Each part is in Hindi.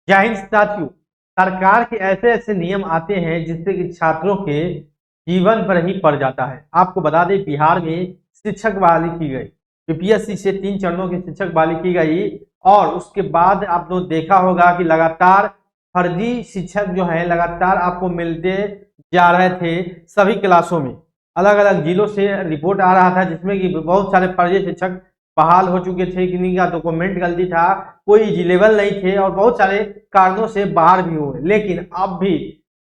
जय हिंद साथियों। सरकार के ऐसे ऐसे नियम आते हैं जिससे कि छात्रों के जीवन पर ही पड़ जाता है। आपको बता दें, बिहार में शिक्षक बहाली की गई, बीपीएससी से 3 चरणों की शिक्षक बहाली की गई और उसके बाद आप लोग देखा होगा कि लगातार फर्जी शिक्षक जो है लगातार आपको मिलते जा रहे थे। सभी क्लासों में अलग अलग जिलों से रिपोर्ट आ रहा था जिसमें कि बहुत सारे फर्जी शिक्षक बहाल हो चुके थे, किन्हीं का डॉक्यूमेंट गलती था, कोई एलिजिबल नहीं थे और बहुत सारे कारणों से बाहर भी हुए। लेकिन अब भी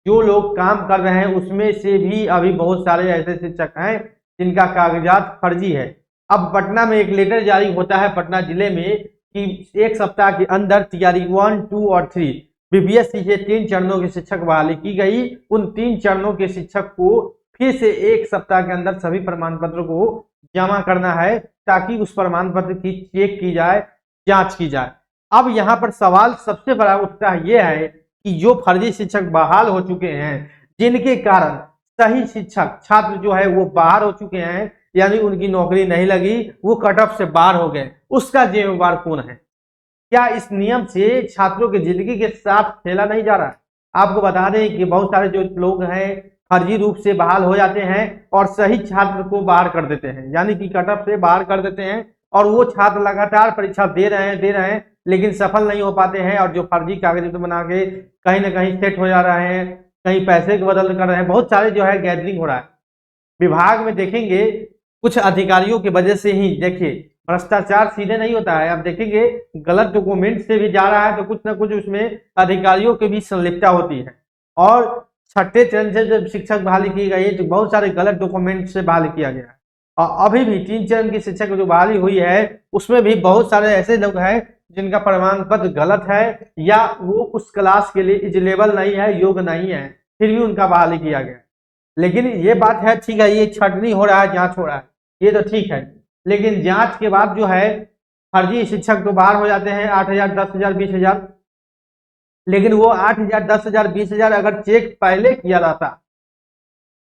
जो लोग काम कर रहे हैं उसमें से भी अभी बहुत सारे ऐसे शिक्षक हैं जिनका कागजात फर्जी है। अब पटना में एक लेटर जारी होता है पटना जिले में कि एक सप्ताह के अंदर तैयारी 1, 2 और 3 बीपीएससी से 3 चरणों की शिक्षक बहाली की गई। उन 3 चरणों के शिक्षक को फिर से एक सप्ताह के अंदर सभी प्रमाण पत्रों को जमा करना है ताकि उस प्रमाण पत्र की चेक की जाए, जांच की जाए। अब यहाँ पर सवाल सबसे बड़ा उठता है यह है कि जो फर्जी शिक्षक बहाल हो चुके हैं, जिनके कारण सही शिक्षक छात्र जो है वो बाहर हो चुके हैं, यानी उनकी नौकरी नहीं लगी, वो कट ऑफ से बाहर हो गए, उसका जिम्मेवार कौन है? क्या इस नियम से छात्रों की जिंदगी के साथ खेला नहीं जा रहा है? आपको बता दें कि बहुत सारे जो लोग हैं फर्जी रूप से बहाल हो जाते हैं और सही छात्र को बाहर कर देते हैं, यानी कि कट ऑफ से बाहर कर देते हैं और वो छात्र लगातार परीक्षा दे रहे हैं लेकिन सफल नहीं हो पाते हैं और जो फर्जी कागज बना के कहीं ना कहीं सेट हो जा रहे हैं, कहीं पैसे के बदल कर रहे हैं, बहुत सारे जो है गैदरिंग हो रहा है। विभाग में देखेंगे कुछ अधिकारियों की वजह से ही देखिए भ्रष्टाचार सीधे नहीं होता है। अब देखेंगे गलत डॉक्यूमेंट से भी जा रहा है तो कुछ ना कुछ उसमें अधिकारियों की भी संलिप्तता होती है। और छठे चरण से जब शिक्षक बहाली की गई तो बहुत सारे गलत डॉक्यूमेंट से बहाली किया गया है और अभी भी 3 चरण की शिक्षक जो बहाली हुई है उसमें भी बहुत सारे ऐसे लोग हैं जिनका प्रमाण पत्र गलत है या वो उस क्लास के लिए एलिजिबल नहीं है, योग्य नहीं है, फिर भी उनका बहाली किया गया। लेकिन ये बात है, ठीक है, ये छटनी हो रहा है, जांच हो रहा है, ये तो ठीक है, लेकिन जांच के बाद जो है फर्जी शिक्षक तो बाहर हो जाते हैं 8,000, 10,000, 20,000। लेकिन वो 8,000, 10,000, 20,000 अगर चेक पहले किया जाता,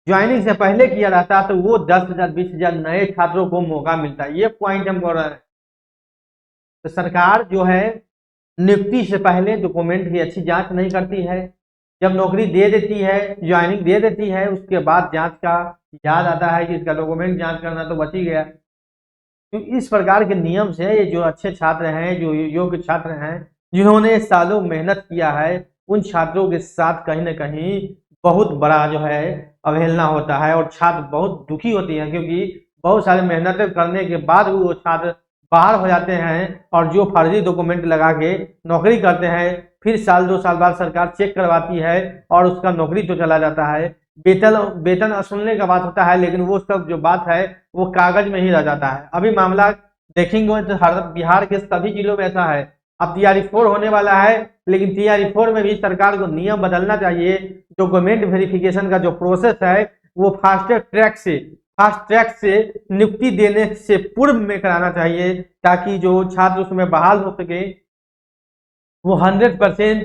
ज्वाइनिंग से पहले किया जाता तो वो 10,000, 20,000 नए छात्रों को मौका मिलता। ये पॉइंट हम बोल रहे हैं। तो सरकार जो है नियुक्ति से पहले डॉक्यूमेंट की अच्छी जांच नहीं करती है। जब नौकरी दे देती है, ज्वाइनिंग दे देती है, उसके बाद जांच का याद आता है कि इसका डॉक्यूमेंट जांच करना तो बच ही गया। तो इस प्रकार के नियम से ये जो अच्छे छात्र हैं, जो योग्य छात्र हैं, जिन्होंने सालों मेहनत किया है, उन छात्रों के साथ कहीं ना कहीं बहुत बड़ा जो है अवहेलना होता है और छात्र बहुत दुखी होती हैं क्योंकि बहुत सारे मेहनत करने के बाद भी वो छात्र बाहर हो जाते हैं और जो फर्जी डॉक्यूमेंट लगा के नौकरी करते हैं, फिर साल 2 साल बाद सरकार चेक करवाती है और उसका नौकरी तो चला जाता है। वेतन वेतन वसूलने का बात होता है लेकिन वो सब जो बात है वो कागज में ही रह जाता है। अभी मामला देखेंगे तो हर बिहार के सभी जिलों में ऐसा है। अब टीआरई 4 होने वाला है लेकिन टीआरई 4 में भी सरकार को नियम बदलना चाहिए। डॉक्यूमेंट वेरिफिकेशन का जो प्रोसेस है वो फास्ट ट्रैक से नियुक्ति देने से पूर्व में कराना चाहिए ताकि जो छात्र उसमें बहाल हो सके वो 100%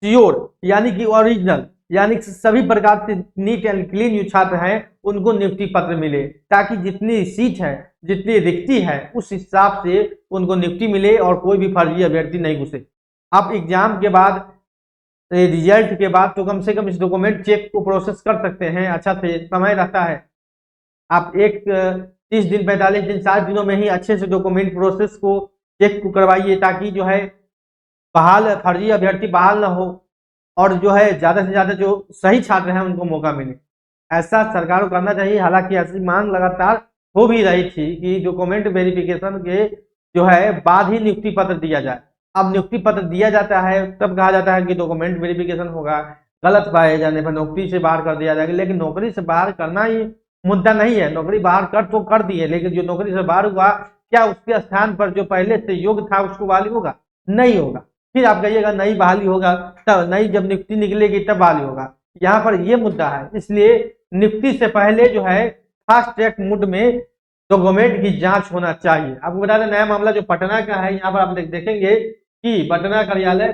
श्योर, यानी कि ओरिजिनल, यानी कि सभी प्रकार से नीट एंड क्लीन जो छात्र हैं उनको नियुक्ति पत्र मिले ताकि जितनी सीट है, जितनी रिक्ति है, उस हिसाब से उनको नियुक्ति मिले और कोई भी फर्जी अभ्यर्थी नहीं घुसे। आप एग्जाम के बाद, रिजल्ट के बाद तो कम से कम इस डॉक्यूमेंट चेक को प्रोसेस कर सकते हैं, अच्छा से समय रहता है। आप 30 दिन, 45 दिन, 60 दिनों में ही अच्छे से डॉक्यूमेंट प्रोसेस को चेक को करवाइए ताकि जो है फर्जी अभ्यर्थी बहाल ना हो और जो है ज्यादा से ज्यादा जो सही छात्र हैं उनको मौका मिले। ऐसा सरकार को करना चाहिए। हालांकि ऐसी मांग लगातार हो भी रही थी कि डॉक्यूमेंट वेरिफिकेशन के जो है बाद ही नियुक्ति पत्र दिया जाए। अब नियुक्ति पत्र दिया जाता है तब कहा जाता है कि डॉक्यूमेंट वेरिफिकेशन होगा, गलत पाए जाने पर नौकरी से बाहर कर दिया जाएगा। लेकिन नौकरी से बाहर करना ही मुद्दा नहीं है। नौकरी बाहर कर दिए, लेकिन जो नौकरी से बाहर हुआ क्या उसके स्थान पर जो पहले से योग्य था उसको बहाली होगा? नहीं होगा। फिर आप कहिएगा नई बहाली होगा, तब नई जब नियुक्ति निकलेगी तब बहाली होगा। यहाँ पर ये मुद्दा है, इसलिए नियुक्ति से पहले जो है फास्ट ट्रैक मोड में डॉक्यूमेंट की जांच होना चाहिए। आपको बता दें नया मामला जो पटना का है, यहाँ पर आप देखेंगे कि पटना कार्यालय,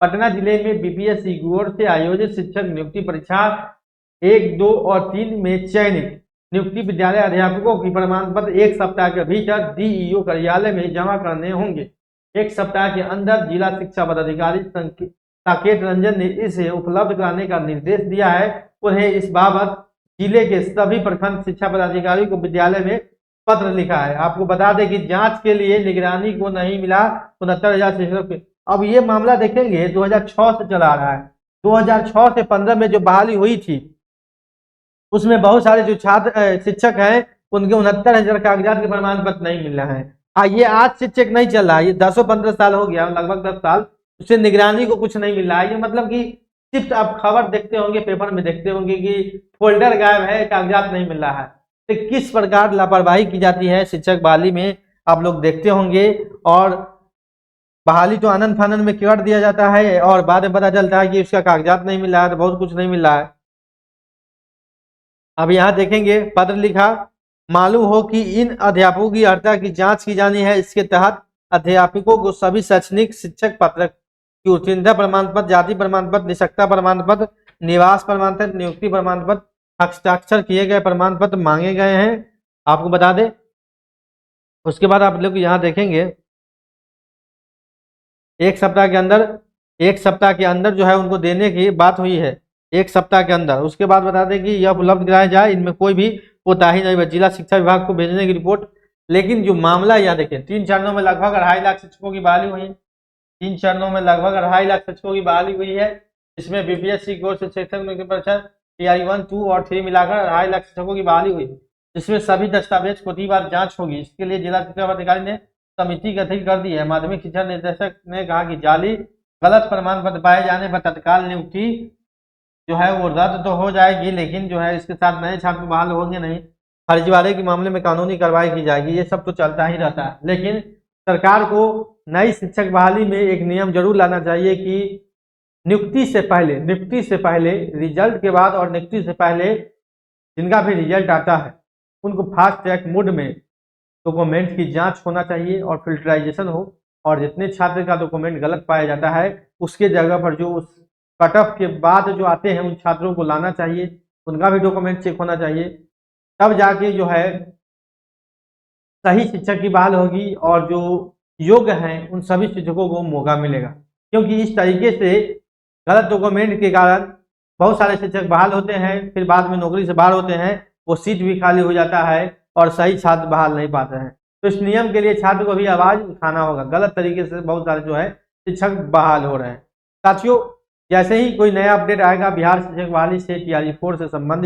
पटना जिले में बीपीएससी की ओर से आयोजित शिक्षक नियुक्ति परीक्षा 1, 2 और 3 में चयनित नियुक्ति विद्यालय अध्यापकों की प्रमाण पत्र 1 सप्ताह के भीतर डीईओ कार्यालय में जमा करने होंगे। 1 सप्ताह के अंदर जिला शिक्षा पदाधिकारी साकेत रंजन ने इसे उपलब्ध कराने का निर्देश दिया है। उन्हें इस बाबत जिले के सभी प्रखंड शिक्षा पदाधिकारी को विद्यालय में पत्र लिखा है। आपको बता दें कि जांच के लिए निगरानी को नहीं मिला 69,000 शिक्षक। अब ये मामला देखेंगे 2006 से चला आ रहा है। 2006 से 15 में जो बहाली हुई थी उसमें बहुत सारे जो छात्र शिक्षक हैं उनके 69,000 कागजात के प्रमाण पत्र नहीं मिल रहे हैं। ये आज शिक्षक नहीं चल रहा है, ये 10-15 साल हो गया, लगभग 10 साल, उससे निगरानी को कुछ नहीं मिल रहा है। ये मतलब कि सिर्फ आप खबर देखते होंगे, पेपर में देखते होंगे कि फोल्डर गायब है, कागजात नहीं मिल रहा है। तो किस प्रकार लापरवाही की जाती है शिक्षक बहाली में आप लोग देखते होंगे। और बहाली तो आनंद फानंद में कर दिया जाता है और बाद में पता चलता है कि उसका कागजात नहीं मिल रहा है, तो बहुत कुछ नहीं मिल रहा है। अब यहाँ देखेंगे पत्र लिखा, मालूम हो कि इन अध्यापकों की अर्हता की जांच की जानी है। इसके तहत अध्यापकों को सभी शैक्षणिक शिक्षक पत्र की उत्तीर्णता प्रमाण पत्र, जाति प्रमाण पत्र, निष्ठा प्रमाण पत्र, निवास प्रमाण पत्र, नियुक्ति प्रमाण पत्र, हस्ताक्षर किए गए प्रमाण पत्र मांगे गए हैं, आपको बता दें। उसके बाद आप लोग यहाँ देखेंगे एक सप्ताह के अंदर जो है उनको देने की बात हुई है, एक सप्ताह के अंदर। उसके बाद बता दें कि यह उपलब्ध कराया जाए, इनमें कोई भी कोताही नहीं, जिला शिक्षा विभाग को भेजने की रिपोर्ट। लेकिन जो मामला यहाँ देखें, 3 चरणों में लगभग 2.5 लाख शिक्षकों की बहाली हुई है। 3 चरणों में लगभग 2.5 लाख शिक्षकों की बहाली हुई है। इसमें बीपीएससी कोर्स शिक्षक परीक्षा टीआई 1, 2 और 3 मिलाकर 2.5 लाख शिक्षकों की बहाली हुई। जिसमें सभी दस्तावेज कोटिवार जांच होगी। इसके लिए जिला शिक्षा पदाधिकारी ने समिति गठित कर दी है। माध्यमिक शिक्षा निदेशक ने कहा कि जाली गलत प्रमाण पत्र पाए जाने पर तत्काल नियुक्ति जो है वो रद्द तो हो जाएगी, लेकिन जो है इसके साथ नए छात्र बहाल होंगे नहीं। फर्जीवाड़े के मामले में कानूनी कार्रवाई की जाएगी। ये सब तो चलता ही रहता है, लेकिन सरकार को नई शिक्षक बहाली में एक नियम जरूर लाना चाहिए कि नियुक्ति से पहले, रिजल्ट के बाद और नियुक्ति से पहले जिनका भी रिजल्ट आता है उनको फास्ट ट्रैक मोड में डॉक्यूमेंट की जांच होना चाहिए और फिल्टराइजेशन हो। और जितने छात्र का डॉक्यूमेंट गलत पाया जाता है उसके जगह पर जो उस कट ऑफ के बाद जो आते हैं उन छात्रों को लाना चाहिए, उनका भी डॉक्यूमेंट चेक होना चाहिए। तब जाके जो है सही शिक्षक की बहाल होगी और जो योग्य हैं उन सभी शिक्षकों को मौका मिलेगा। क्योंकि इस तरीके से गलत डॉक्यूमेंट के कारण बहुत सारे शिक्षक बहाल होते हैं, फिर बाद में नौकरी से बाहर होते हैं, वो सीट भी खाली हो जाता है और सही छात्र बहाल नहीं पाते हैं। तो इस नियम के लिए छात्र को भी आवाज उठाना होगा। गलत तरीके से बहुत सारे जो है शिक्षक बहाल हो रहे हैं। साथियों, जैसे ही कोई नया अपडेट आएगा बिहार शिक्षक बहाली से TRE 4 से संबंधित